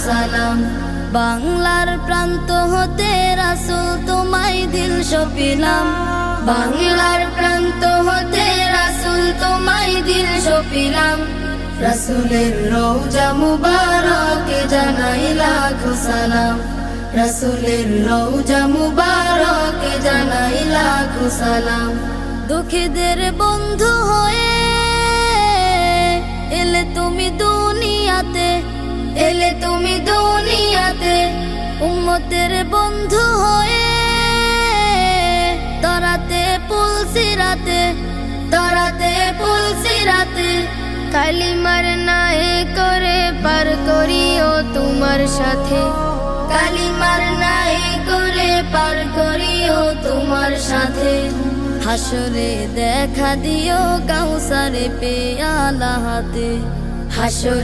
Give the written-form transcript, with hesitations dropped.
সালাম। বাংলার প্রান্ত হতে রাসূল তোমায় দিল সপিলাম, বাংলার প্রান্ত হতে রাসূল তোমায় দিল সপিলাম। রাসূলের রওজা মুবারকে জানাই লাখো সালাম, রাসূলের রওজা মুবারকে জানাই লাখো সালাম। দুঃখীদের বন্ধু হয়ে এলে তুমি দুনিয়াতে, এলে তুমি দুনিয়াতে। উম্মতের বন্ধু হয়ে তরাতে পুলসিরাতে, তরাতে পুলসিরাতে। কালিমার নায়ে করে পার করিও তোমার সাথে, কালিমার নায়ে করে পার করিও তোমার সাথে। হাসরে দেখা দিও কাউসারে পেয়ালা হাতে, হাসরে